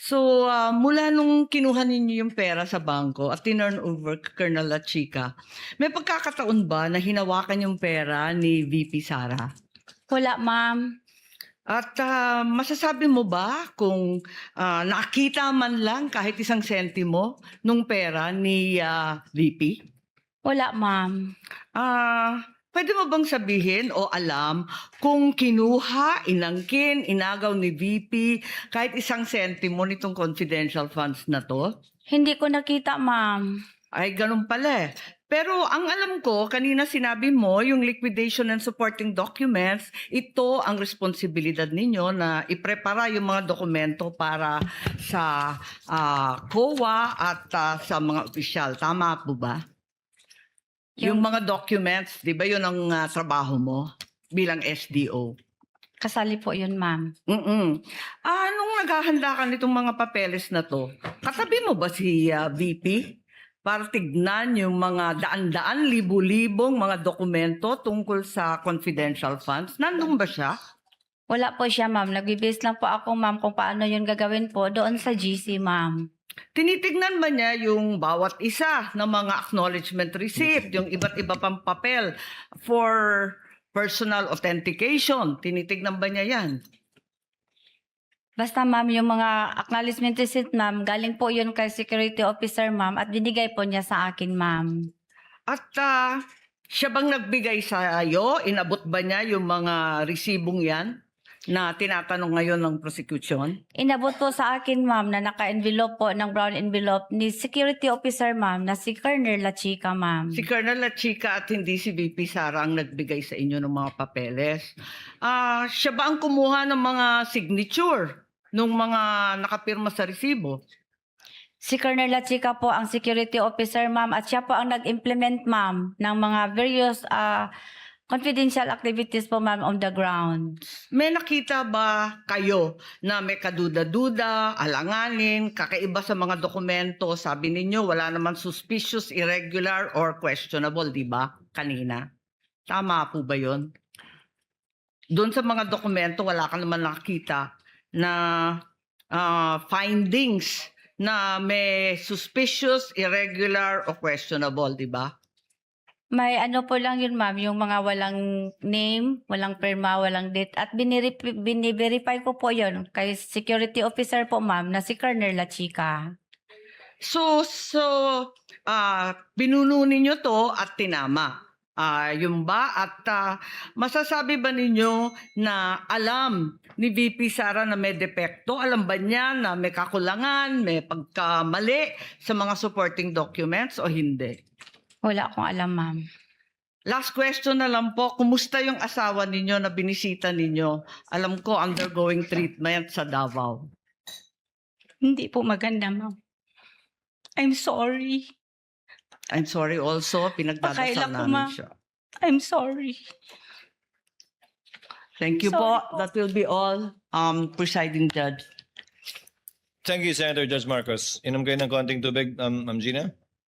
So, mula nung kinuha ninyo yung pera sa bangko at tinurn over kay Colonel La Chica, may pagkakataon ba na hinawakan yung pera ni VP Sara? Wala, ma'am. At masasabi mo ba kung nakita man lang kahit isang sentimo nung pera ni VP? Wala, ma'am. Pwede mo bang sabihin o alam kung kinuha, inangkin, inagaw ni VP kahit isang sentimo nitong confidential funds na to? Hindi ko nakita, ma'am. Ay, ganun pala eh. Pero ang alam ko, kanina sinabi mo, yung liquidation and supporting documents, ito ang responsibilidad ninyo na iprepara yung mga dokumento para sa COA at sa mga opisyal. Tama po ba? Yung mga documents, di ba yun ang trabaho mo bilang SDO? Kasali po yun, ma'am. Nung naghahanda ka nitong mga papeles na to, katabi mo ba si VP? Para tignan yung mga daan-daan, libu-libong mga dokumento tungkol sa confidential funds. Nandun ba siya? Wala po siya, ma'am. Nag-base lang po ako, ma'am, kung paano yun gagawin po doon sa GC, ma'am. Tinitignan ba niya yung bawat isa ng mga acknowledgement receipt, yung iba't iba pang papel for personal authentication? Tinitignan ba niya yan? Basta, ma'am, yung mga acknowledgement receipt, ma'am, galing po yun kay security officer, ma'am, at binigay po niya sa akin, ma'am. At siya bang nagbigay sa iyo? Inabot ba niya yung mga resibong yan na tinatanong ngayon ng prosecution? Inabot po sa akin, ma'am, na naka-envelope po ng brown envelope ni security officer, ma'am, na si Colonel La Chica, ma'am. Si Colonel La Chica at hindi si VP Sara ang nagbigay sa inyo ng mga papeles. Siya ba ang kumuha ng mga signature nung mga nakapirma sa resibo? Si Colonel La Chica po ang security officer, ma'am, at siya po ang nag-implement, ma'am, ng mga various confidential activities po, ma'am, on the ground. May nakita ba kayo na may kaduda-duda, alanganin, kakaiba sa mga dokumento? Sabi ninyo, wala naman suspicious, irregular, or questionable, di ba? Kanina. Tama po ba yun? Doon sa mga dokumento, wala ka naman nakita na findings na may suspicious, irregular, or questionable, di ba? May ano po lang yun, ma'am, yung mga walang name, walang pirma, walang date. At biniverify ko po yun kay security officer po, ma'am, na si Colonel La Chica. So binuno ninyo to at tinama. Yung ba? At masasabi ba ninyo na alam ni VP Sara na may depekto? Alam ba niya na may kakulangan, may pagkamali sa mga supporting documents o hindi? Wala akong alam, ma'am. Last question na lang po, kumusta yung asawa ninyo na binisita ninyo? Alam ko, undergoing treatment sa Davao. Hindi po maganda, ma'am. I'm sorry. I'm sorry also, pinagdadasal Pakaila ko, namin ma'am. siya. I'm sorry. Thank you Sorry po. That will be all, presiding judge. Thank you, Senator Judge Marcos. Inom kayo ng konting tubig, Ma'am Gina.